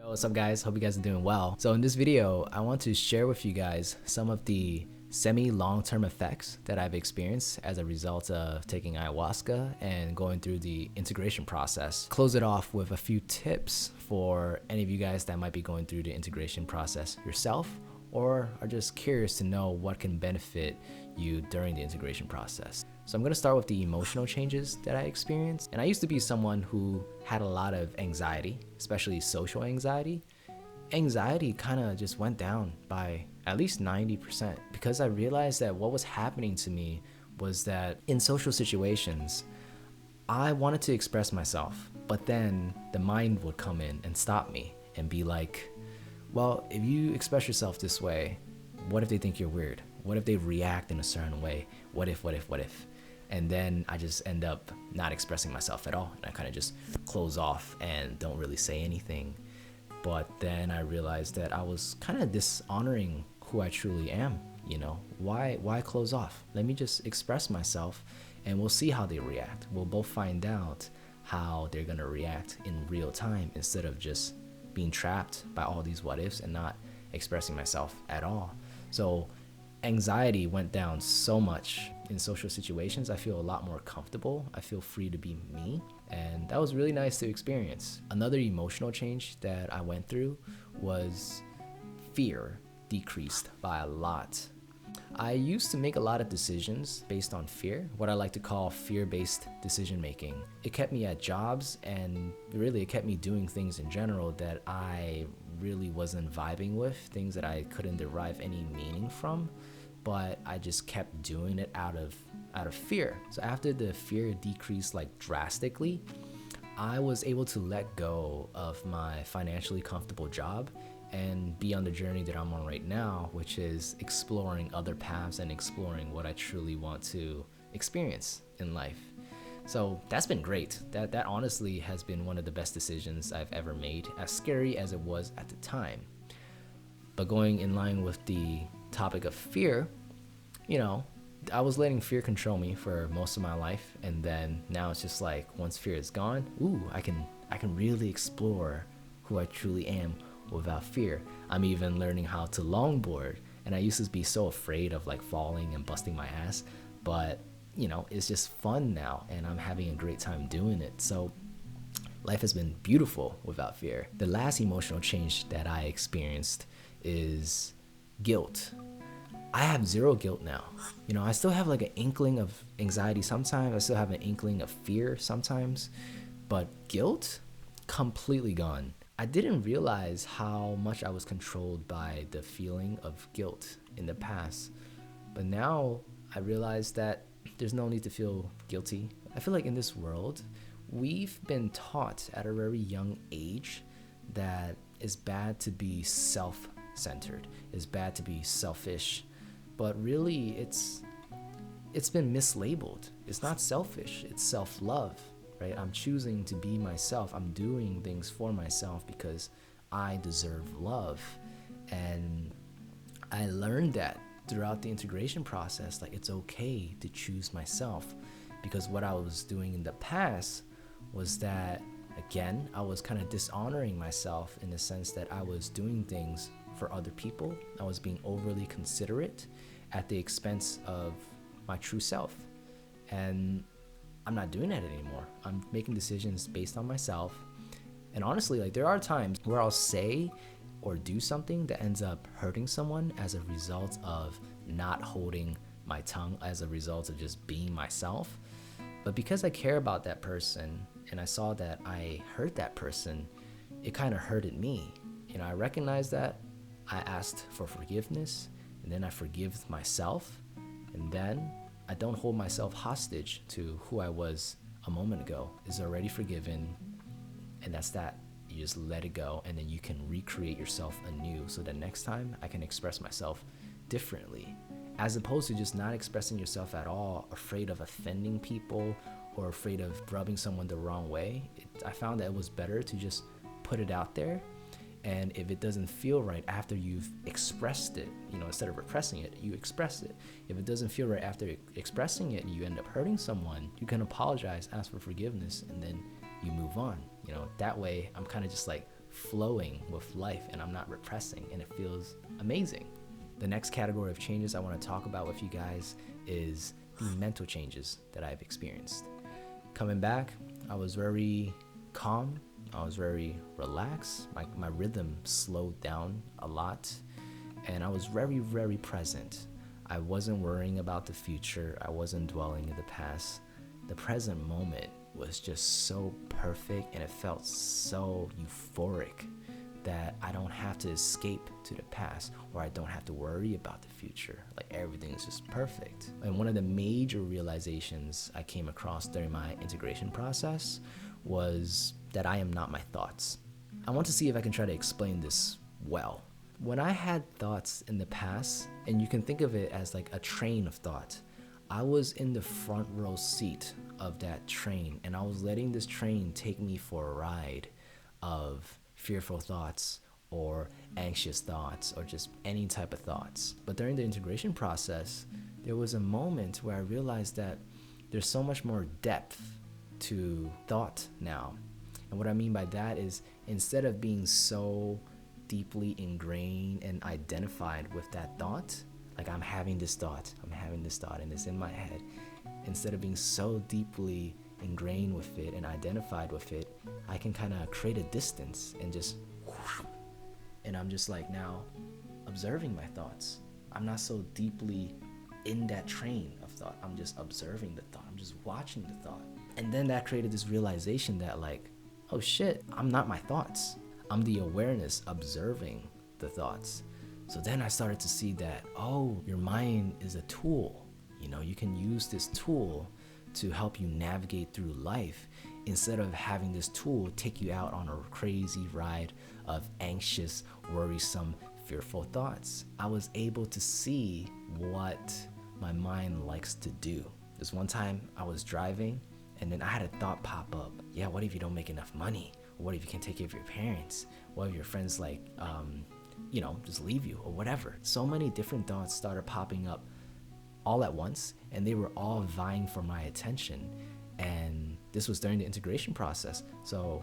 What's up guys, hope you guys are doing well. So in this video, I want to share with you guys some of the semi-long-term effects that I've experienced as a result of taking ayahuasca and going through the integration process. Close it off with a few tips for any of you guys that might be going through the integration process yourself or are just curious to know what can benefit you during the integration process. So I'm going to start with the emotional changes that I experienced. And I used to be someone who had a lot of anxiety, especially social anxiety. Anxiety kind of just went down by at least 90% because I realized that what was happening to me was that in social situations, I wanted to express myself, but then the mind would come in and stop me and be like, well, if you express yourself this way, what if they think you're weird? What if they react in a certain way? What if? And then I just end up not expressing myself at all. And I kind of just close off and don't really say anything. But then I realized that I was kind of dishonoring who I truly am. You know, why close off? Let me just express myself and we'll see how they react. We'll both find out how they're gonna react in real time instead of just being trapped by all these what ifs and not expressing myself at all. So anxiety went down so much in social situations. I feel a lot more comfortable. I feel free to be me. And that was really nice to experience. Another emotional change that I went through was fear decreased by a lot. I used to make a lot of decisions based on fear, what I like to call fear-based decision making. It kept me at jobs and really it kept me doing things in general that I really wasn't vibing with, things that I couldn't derive any meaning from, but I just kept doing it out of fear. So after the fear decreased like drastically, I was able to let go of my financially comfortable job and be on the journey that I'm on right now, which is exploring other paths and exploring what I truly want to experience in life. So that's been great. That honestly has been one of the best decisions I've ever made, as scary as it was at the time. But going in line with the topic of fear, you know, I was letting fear control me for most of my life, and then now it's just like once fear is gone, I can really explore who I truly am without fear. I'm even learning how to longboard, and I used to be so afraid of like falling and busting my ass, but you know, it's just fun now and I'm having a great time doing it. So life has been beautiful without fear. The last emotional change that I experienced is guilt. I have zero guilt now. You know, I still have like an inkling of anxiety sometimes. I still have an inkling of fear sometimes, but guilt, completely gone. I didn't realize how much I was controlled by the feeling of guilt in the past, but now I realize that there's no need to feel guilty. I feel like in this world, we've been taught at a very young age that it's bad to be self-centered, it's bad to be selfish, but really it's been mislabeled. It's not selfish, it's self-love. Right? I'm choosing to be myself. I'm doing things for myself because I deserve love. And I learned that throughout the integration process, like it's okay to choose myself, because what I was doing in the past was that, again, I was kind of dishonoring myself in the sense that I was doing things for other people. I was being overly considerate at the expense of my true self. And I'm not doing that anymore. I'm making decisions based on myself. And honestly, like there are times where I'll say or do something that ends up hurting someone as a result of not holding my tongue, as a result of just being myself. But because I care about that person and I saw that I hurt that person, it kind of hurted me. You know, I recognized that, I asked for forgiveness, and then I forgive myself, and then I don't hold myself hostage to who I was a moment ago. It's already forgiven, and that's that. You just let it go, and then you can recreate yourself anew so that next time I can express myself differently, as opposed to just not expressing yourself at all, afraid of offending people or afraid of rubbing someone the wrong way. I found that it was better to just put it out there. And if it doesn't feel right after you've expressed it, you know, instead of repressing it, you express it. If it doesn't feel right after expressing it and you end up hurting someone, you can apologize, ask for forgiveness, and then you move on. You know, that way I'm kind of just like flowing with life and I'm not repressing, and it feels amazing. The next category of changes I want to talk about with you guys is the mental changes that I've experienced. Coming back, I was very calm. I was very relaxed. My rhythm slowed down a lot, and I was very, very present. I wasn't worrying about the future. I wasn't dwelling in the past. The present moment was just so perfect, and it felt so euphoric that I don't have to escape to the past, or I don't have to worry about the future. Like, everything is just perfect. And one of the major realizations I came across during my integration process was that I am not my thoughts. I want to see if I can try to explain this well. When I had thoughts in the past, and you can think of it as like a train of thought, I was in the front row seat of that train, and I was letting this train take me for a ride of fearful thoughts or anxious thoughts or just any type of thoughts. But during the integration process, there was a moment where I realized that there's so much more depth to thought now. And what I mean by that is, instead of being so deeply ingrained and identified with that thought, like I'm having this thought and it's in my head, instead of being so deeply ingrained with it and identified with it, I can kind of create a distance and just whoosh, and I'm just like now observing my thoughts. I'm not so deeply in that train of thought. I'm just observing the thought. I'm just watching the thought. And then that created this realization that, like, oh shit, I'm not my thoughts. I'm the awareness observing the thoughts. So then I started to see that, oh, your mind is a tool. You know, you can use this tool to help you navigate through life, instead of having this tool take you out on a crazy ride of anxious, worrisome, fearful thoughts. I was able to see what my mind likes to do. This one time I was driving, and then I had a thought pop up. Yeah, what if you don't make enough money? What if you can't take care of your parents? What if your friends just leave you or whatever? So many different thoughts started popping up all at once, and they were all vying for my attention. And this was during the integration process. So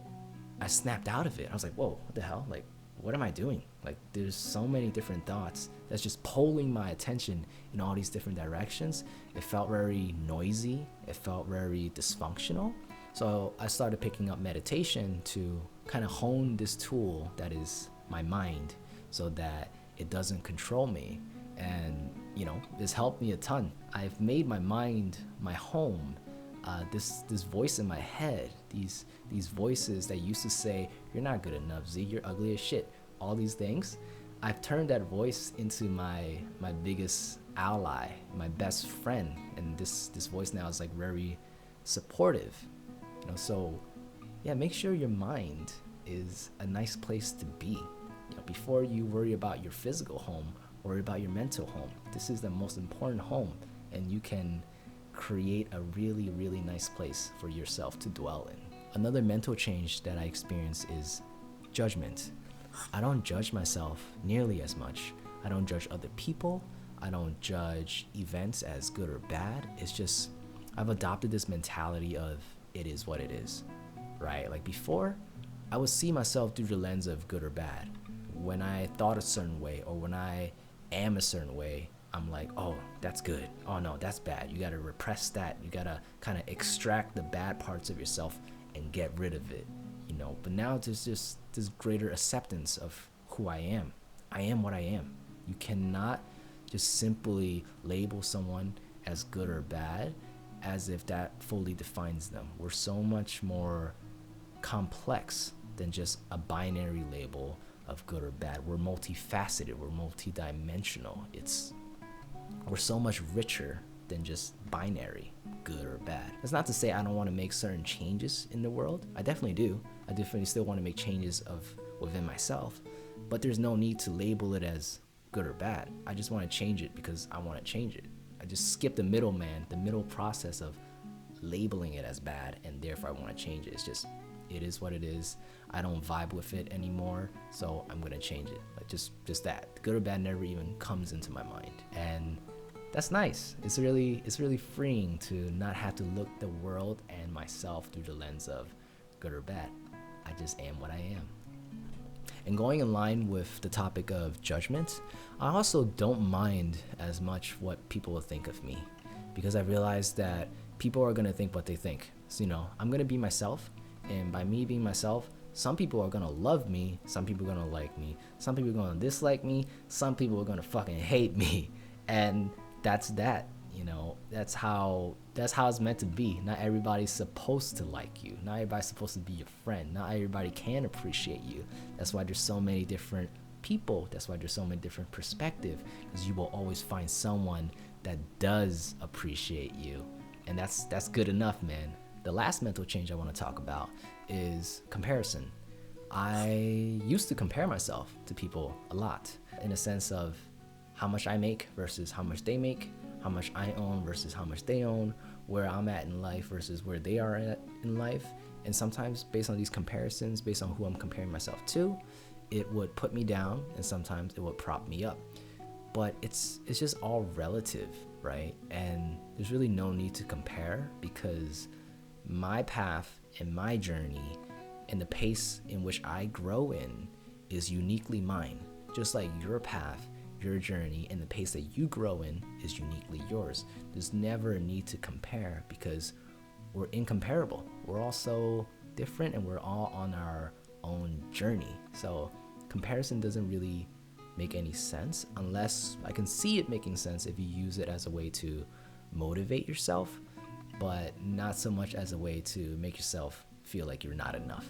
I snapped out of it. I was like, whoa, what the hell? Like, what am I doing? Like, there's so many different thoughts that's just pulling my attention in all these different directions. It felt very noisy. It felt very dysfunctional. So I started picking up meditation to kind of hone this tool that is my mind, so that it doesn't control me. And, this helped me a ton. I've made my mind my home. This voice in my head, these voices that used to say, you're not good enough, Z, you're ugly as shit, all these things, I've turned that voice into my biggest ally, my best friend. And this voice now is like very supportive. So yeah, make sure your mind is a nice place to be. Before you worry about your physical home, worry about your mental home. This is the most important home, and you can create a really, really nice place for yourself to dwell in. Another mental change that I experienced is judgment. I don't judge myself nearly as much. I don't judge other people. I don't judge events as good or bad. It's just, I've adopted this mentality of it is what it is, right? Like before, I would see myself through the lens of good or bad. When I thought a certain way, or when I am a certain way, I'm like, oh, that's good. Oh no, that's bad. You gotta repress that. You gotta kind of extract the bad parts of yourself and get rid of it, But now there's just this greater acceptance of who I am. I am what I am. You cannot just simply label someone as good or bad as if that fully defines them. We're so much more complex than just a binary label of good or bad. We're multifaceted, we're multidimensional. We're so much richer than just binary, good or bad. That's not to say I don't want to make certain changes in the world. I definitely do. I definitely still want to make changes within myself, but there's no need to label it as good or bad. I just want to change it because I want to change it. I just skip the middleman, the middle process of labeling it as bad, and therefore I want to change it. It's just, it is what it is. I don't vibe with it anymore, so I'm gonna change it. Like just that. Good or bad never even comes into my mind, and that's nice. It's really freeing to not have to look the world and myself through the lens of good or bad. I just am what I am. And going in line with the topic of judgment, I also don't mind as much what people will think of me, because I realized that people are going to think what they think. So, I'm going to be myself, and by me being myself, some people are going to love me, some people are going to like me, some people are going to dislike me, some people are going to fucking hate me. And that's that. That's how it's meant to be. Not everybody's supposed to like you. Not everybody's supposed to be your friend. Not everybody can appreciate you. That's why there's so many different people. That's why there's so many different perspectives, because you will always find someone that does appreciate you. And that's good enough, man. The last mental change I want to talk about is comparison. I used to compare myself to people a lot, in a sense of how much I make versus how much they make, how much I own versus how much they own, where I'm at in life versus where they are at in life. And sometimes based on these comparisons, based on who I'm comparing myself to, it would put me down, and sometimes it would prop me up. But it's just all relative, right? And there's really no need to compare, because my path and my journey and the pace in which I grow in is uniquely mine. Just like your path, your journey, and the pace that you grow in is uniquely yours. There's never a need to compare, because we're incomparable. We're all so different, and we're all on our own journey. So comparison doesn't really make any sense, unless I can see it making sense if you use it as a way to motivate yourself, but not so much as a way to make yourself feel like you're not enough,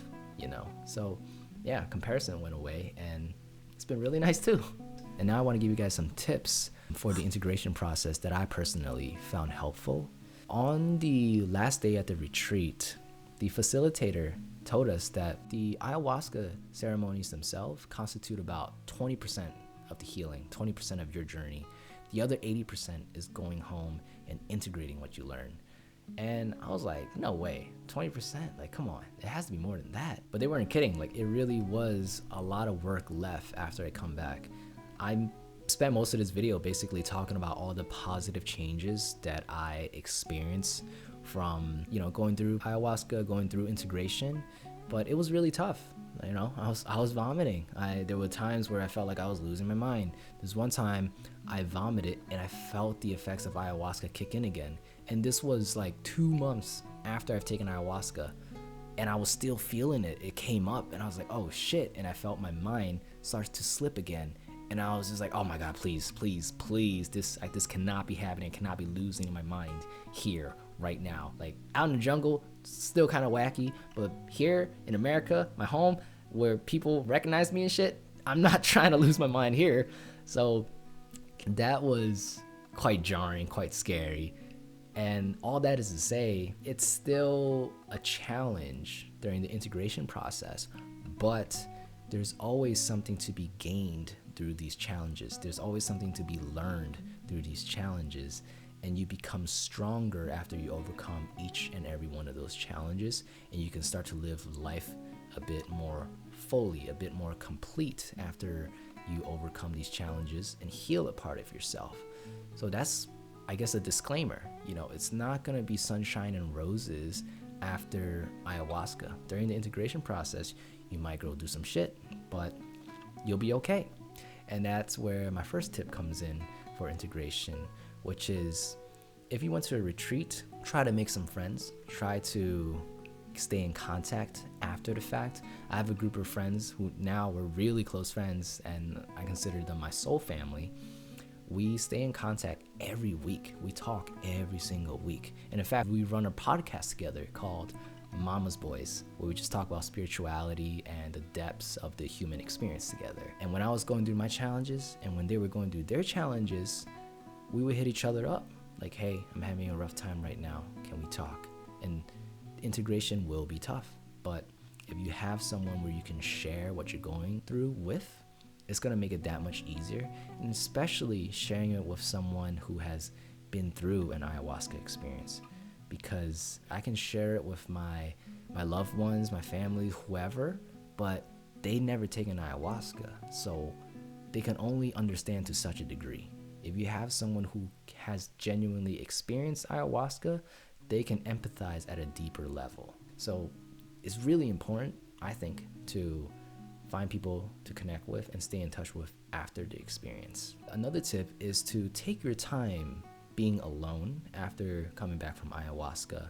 So yeah, comparison went away, and it's been really nice too. And now I want to give you guys some tips for the integration process that I personally found helpful. On the last day at the retreat, the facilitator told us that the ayahuasca ceremonies themselves constitute about 20% of the healing, 20% of your journey. The other 80% is going home and integrating what you learn. And I was like, no way, 20%? Like, come on, it has to be more than that. But they weren't kidding. Like, it really was a lot of work left after I come back. I spent most of this video basically talking about all the positive changes that I experienced from, going through ayahuasca, going through integration. But it was really tough. I was vomiting. There were times where I felt like I was losing my mind. There's one time I vomited and I felt the effects of ayahuasca kick in again. And this was like 2 months after I've taken ayahuasca, and I was still feeling it. It came up and I was like, oh shit. And I felt my mind start to slip again. And I was just like, oh my God, please, please, please. This cannot be happening. I cannot be losing my mind here right now. Like, out in the jungle, still kind of wacky, but here in America, my home, where people recognize me and shit, I'm not trying to lose my mind here. So that was quite jarring, quite scary. And all that is to say, it's still a challenge during the integration process, but there's always something to be gained through these challenges. There's always something to be learned through these challenges, and you become stronger after you overcome each and every one of those challenges, and you can start to live life a bit more fully, a bit more complete after you overcome these challenges and heal a part of yourself. So that's, I guess, a disclaimer. It's not gonna be sunshine and roses after ayahuasca. During the integration process, you might go do some shit, but you'll be okay. And that's where my first tip comes in for integration, which is, if you went to a retreat, try to make some friends. Try to stay in contact after the fact. I have a group of friends who now we're really close friends, and I consider them my soul family. We stay in contact every week. We talk every single week. And in fact, we run a podcast together called Mama's Boys, where we just talk about spirituality and the depths of the human experience together. And when I was going through my challenges, and when they were going through their challenges, we would hit each other up. Like, hey, I'm having a rough time right now. Can we talk? And integration will be tough. But if you have someone where you can share what you're going through with, it's going to make it that much easier. And especially sharing it with someone who has been through an ayahuasca experience. Because I can share it with my loved ones, my family, whoever, but they never taken ayahuasca. So they can only understand to such a degree. If you have someone who has genuinely experienced ayahuasca, they can empathize at a deeper level. So it's really important, I think, to find people to connect with and stay in touch with after the experience. Another tip is to take your time being alone after coming back from ayahuasca,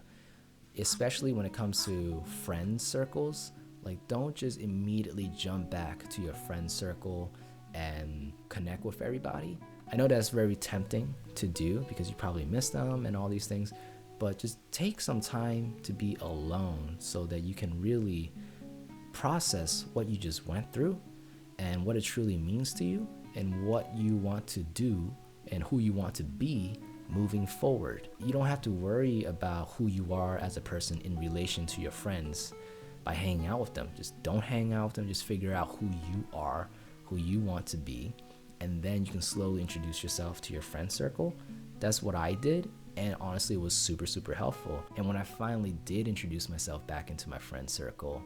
especially when it comes to friend circles. Like, don't just immediately jump back to your friend circle and connect with everybody. I know that's very tempting to do because you probably miss them and all these things, but just take some time to be alone so that you can really process what you just went through and what it truly means to you and what you want to do and who you want to be moving forward. You don't have to worry about who you are as a person in relation to your friends by hanging out with them. Just don't hang out with them. Just figure out who you are, who you want to be, and then you can slowly introduce yourself to your friend circle. That's what I did, and honestly it was super helpful. And when I finally did introduce myself back into my friend circle,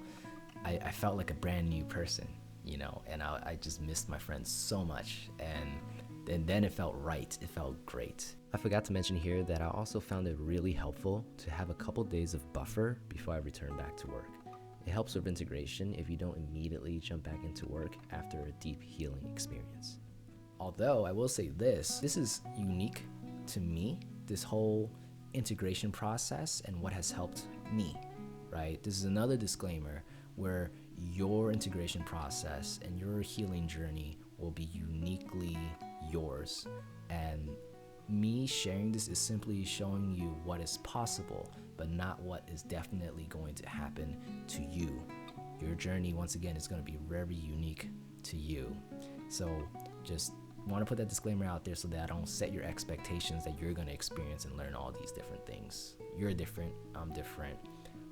I felt like a brand new person, you know, and I just missed my friends so much, and then it felt right. It felt great. I forgot to mention here that I also found it really helpful to have a couple days of buffer before I return back to work. It helps with integration if you don't immediately jump back into work after a deep healing experience. Although I will say this is unique to me, this whole integration process and what has helped me, right? This is another disclaimer where your integration process and your healing journey will be uniquely yours. And me sharing this is simply showing you what is possible, but not what is definitely going to happen to you. Your journey, once again, is going to be very unique to you. So just want to put that disclaimer out there so that I don't set your expectations that you're going to experience and learn all these different things. You're different, I'm different,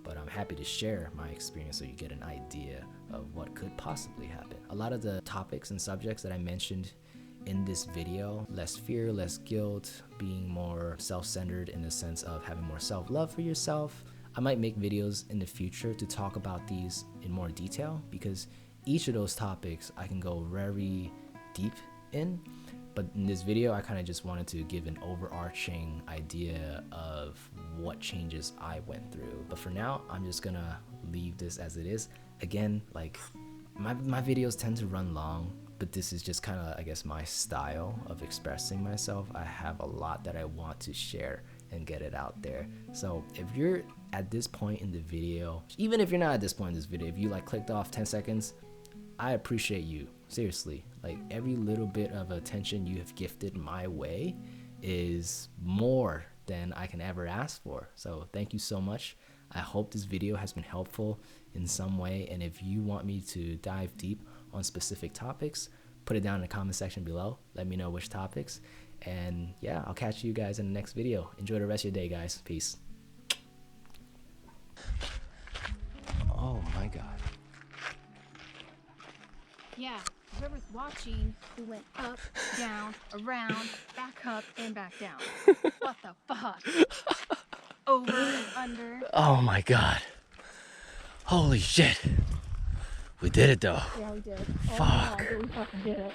but I'm happy to share my experience so you get an idea of what could possibly happen. A lot of the topics and subjects that I mentioned in this video, less fear, less guilt, being more self-centered in the sense of having more self-love for yourself. I might make videos in the future to talk about these in more detail because each of those topics I can go very deep in. But in this video, I kind of just wanted to give an overarching idea of what changes I went through. But for now, I'm just gonna leave this as it is. Again, like my videos tend to run long, but this is just kind of, I guess, my style of expressing myself. I have a lot that I want to share and get it out there. So if you're at this point in the video, even if you're not at this point in this video, if you like clicked off 10 seconds, I appreciate you. Seriously, like every little bit of attention you have gifted my way is more than I can ever ask for. So thank you so much. I hope this video has been helpful in some way. And if you want me to dive deep on specific topics, put it down in the comment section below. Let me know which topics. And yeah, I'll catch you guys in the next video. Enjoy the rest of your day, guys. Peace. Oh my God. Yeah, whoever's watching who went up, down, around, back up, and back down. What the fuck? Over and under. Oh my God. Holy shit. We did it though. Yeah, we did. Fuck. Oh, we fucking did it.